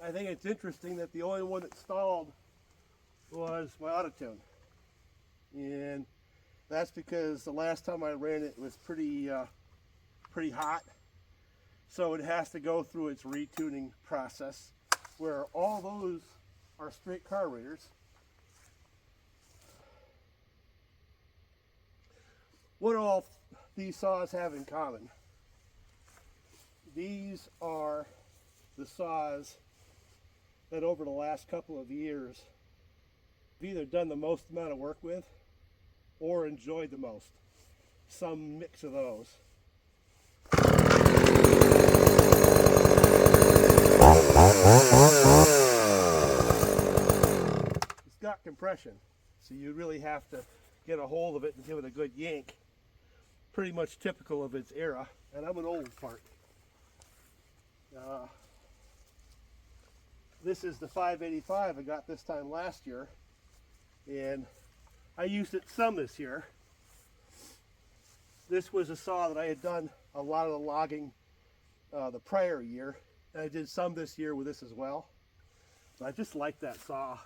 I think it's interesting that the only one that stalled was my Autotune. And that's because the last time I ran it was pretty hot. So it has to go through its retuning process, where all those are straight carburetors. What do all these saws have in common? These are the saws that over the last couple of years I've either done the most amount of work with or enjoyed the most. Some mix of those. It's got compression, so you really have to get a hold of it and give it a good yank. Pretty much typical of its era, and I'm an old fart. This is the 585 I got this time last year, and I used it some this year. This was a saw that I had done a lot of the logging the prior year, and I did some this year with this as well. But I just like that saw.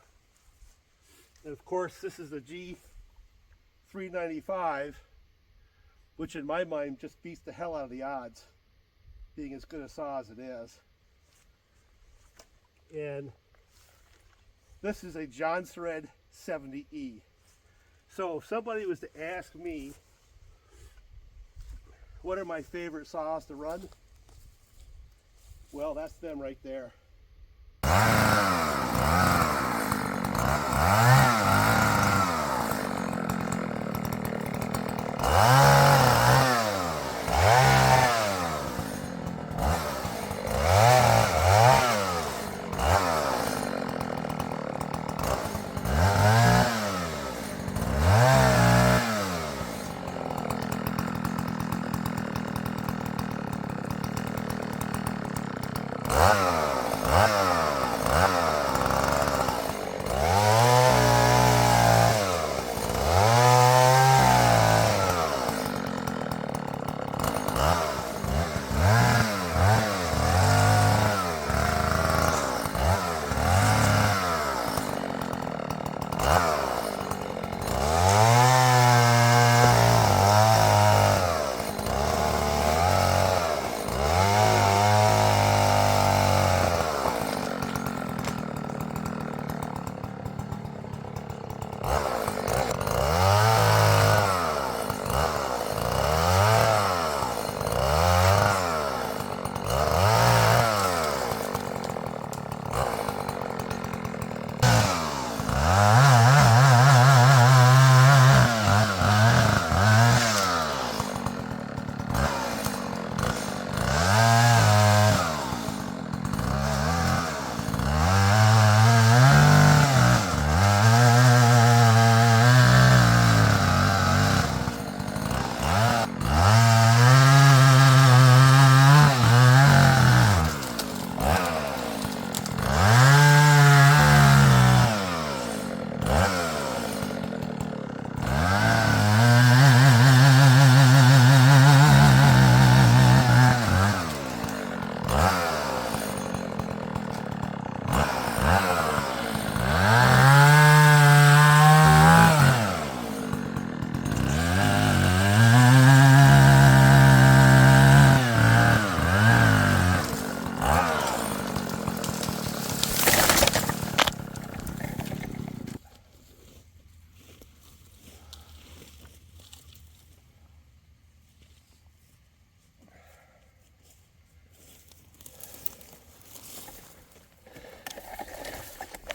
And of course, this is the G395, which in my mind just beats the hell out of the odds, being as good a saw as it is. And this is a John Thread 70E. So if somebody was to ask me what are my favorite saws to run, well, that's them right there.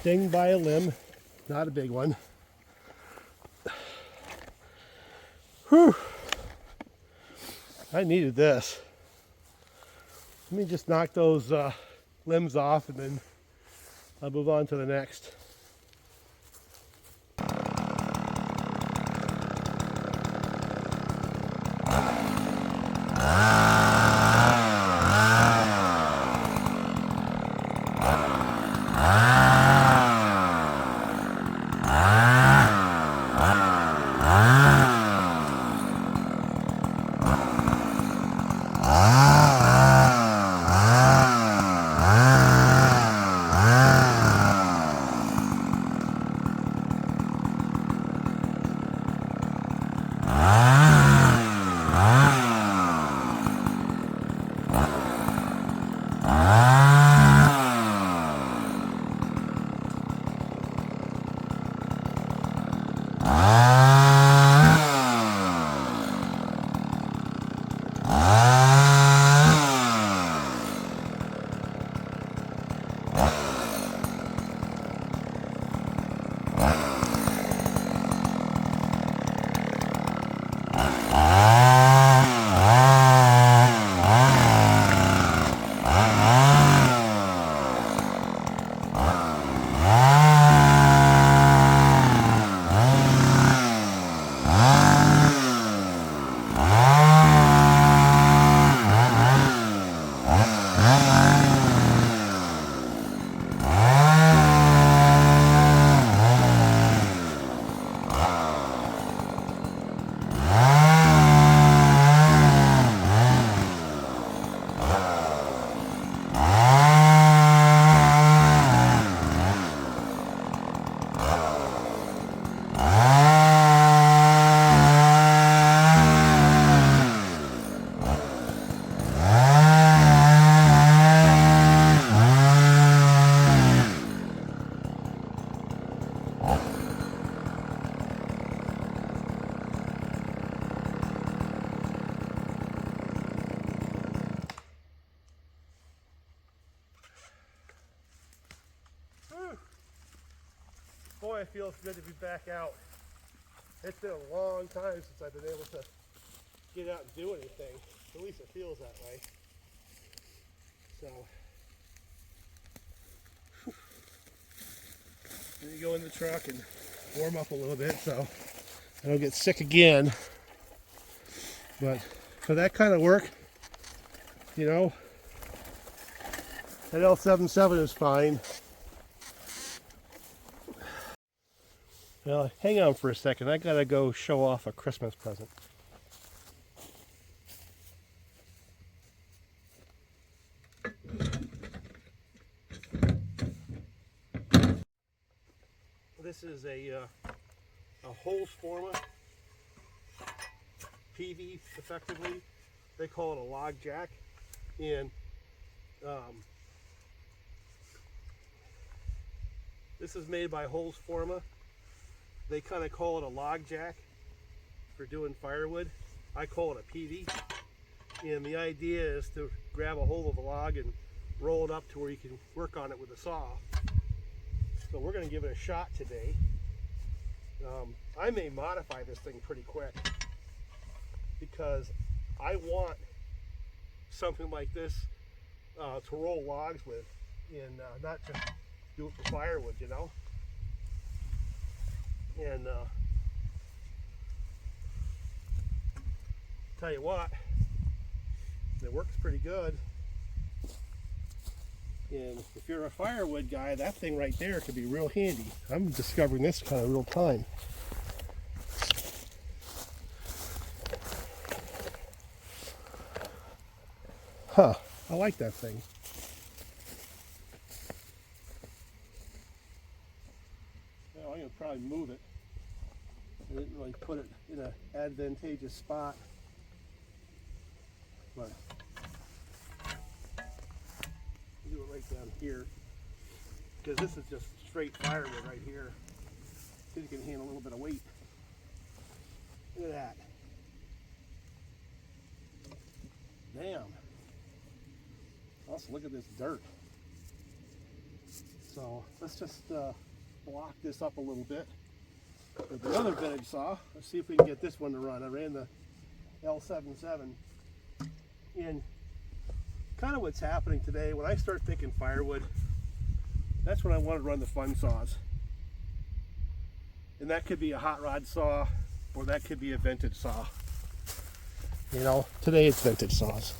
dinged by a limb, not a big one. Whew. I needed this. Let me just knock those limbs off and then I'll move on to the next. Boy, it feels good to be back out. It's been a long time since I've been able to get out and do anything. At least it feels that way. So, let me go in the truck and warm up a little bit so I don't get sick again. But for that kind of work, you know, that L77 is fine. Well, hang on for a second. I gotta go show off a Christmas present. This is a Holzfforma PV, effectively. They call it a log jack, and this is made by Holzfforma. They kind of call it a log jack for doing firewood. I call it a PV. And the idea is to grab a hold of a log and roll it up to where you can work on it with a saw. So we're going to give it a shot today. I may modify this thing pretty quick because I want something like this to roll logs with and not just do it for firewood, you know. And tell you what, it works pretty good. And if you're a firewood guy, that thing right there could be real handy. I'm discovering this kind of real time. Huh, I like that thing. Well, I'm going to probably move it. I didn't really put it in an advantageous spot. But I'll do it right down here. Because this is just straight firewood right here. See if you can handle a little bit of weight. Look at that. Damn. Also, look at this dirt. So let's just block this up a little bit with another vintage saw. Let's see if we can get this one to run. I ran the L77. And kind of what's happening today, when I start thinking firewood, that's when I want to run the fun saws. And that could be a hot rod saw, or that could be a vintage saw. You know, today it's vintage saws.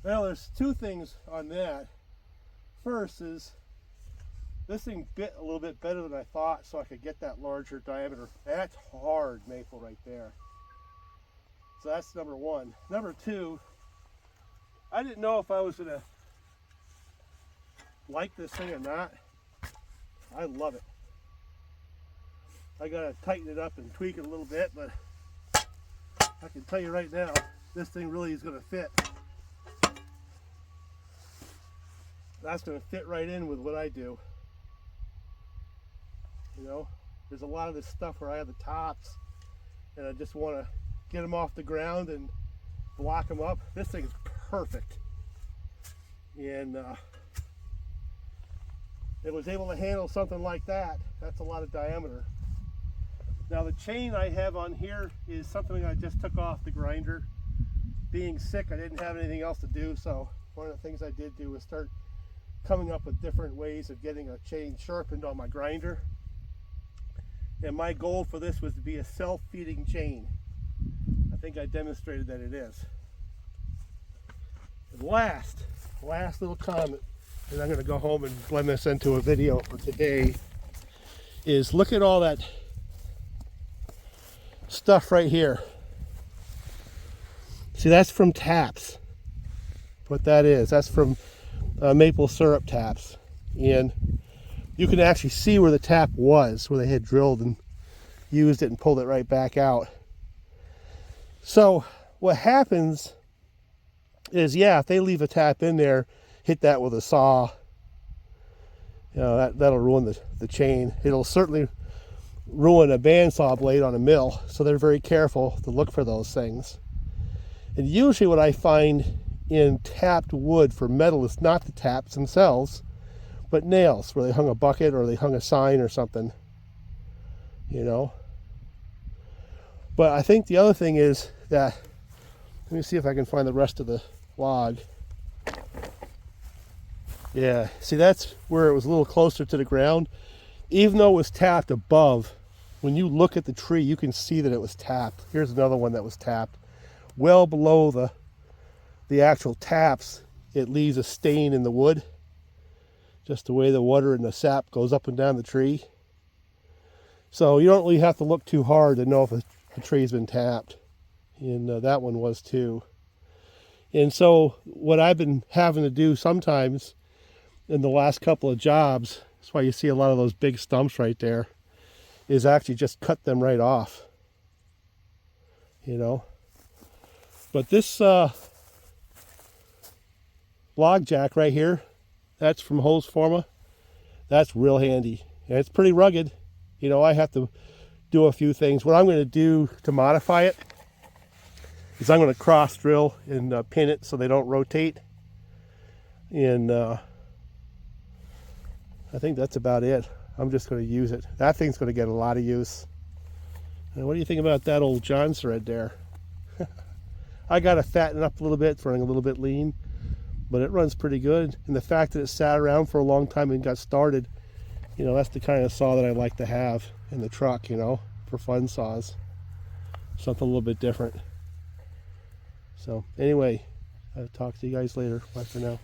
Well, there's two things on that. First is this thing bit a little bit better than I thought, so I could get that larger diameter. That's hard maple right there. So that's number one. Number two, I didn't know if I was gonna like this thing or not. I love it. I gotta tighten it up and tweak it a little bit, but I can tell you right now, this thing really is gonna fit. That's going to fit right in with what I do. You know, there's a lot of this stuff where I have the tops and I just want to get them off the ground and block them up. This thing is perfect. And it was able to handle something like that. That's a lot of diameter. Now the chain I have on here is something I just took off the grinder. Being sick, I didn't have anything else to do, so one of the things I did do was start coming up with different ways of getting a chain sharpened on my grinder. And my goal for this was to be a self-feeding chain. I think I demonstrated that it is. And last little comment, and I'm going to go home and blend this into a video for today, is look at all that stuff right here. See, that's from taps. What that is, that's from maple syrup taps, and you can actually see where the tap was, where they had drilled and used it and pulled it right back out. So what happens is, yeah, if they leave a tap in there, hit that with a saw, you know, that'll ruin the chain. It'll certainly ruin a bandsaw blade on a mill, so they're very careful to look for those things. And usually what I find in tapped wood for metal is not the taps themselves, but nails, where they hung a bucket or they hung a sign or something, you know. But I think the other thing is that, let me see if I can find the rest of the log. Yeah, see, that's where it was a little closer to the ground. Even though it was tapped above, when you look at the tree, you can see that it was tapped. Here's another one that was tapped. Well below the actual taps, it leaves a stain in the wood, just the way the water and the sap goes up and down the tree. So you don't really have to look too hard to know if a tree's been tapped, and that one was too. And so what I've been having to do sometimes in the last couple of jobs, that's why you see a lot of those big stumps right there, is actually just cut them right off, you know. But this log jack right here, that's from Holzfforma. That's real handy, and it's pretty rugged. You know, I have to do a few things. What I'm going to do to modify it is I'm going to cross drill and pin it so they don't rotate. And I think that's about it. I'm just going to use it. That thing's going to get a lot of use. And what do you think about that old John thread there? I got to fatten up a little bit, it's running a little bit lean, but it runs pretty good. And the fact that it sat around for a long time and got started, you know, that's the kind of saw that I like to have in the truck, you know, for fun saws. Something a little bit different. So anyway, I'll talk to you guys later. Bye for now.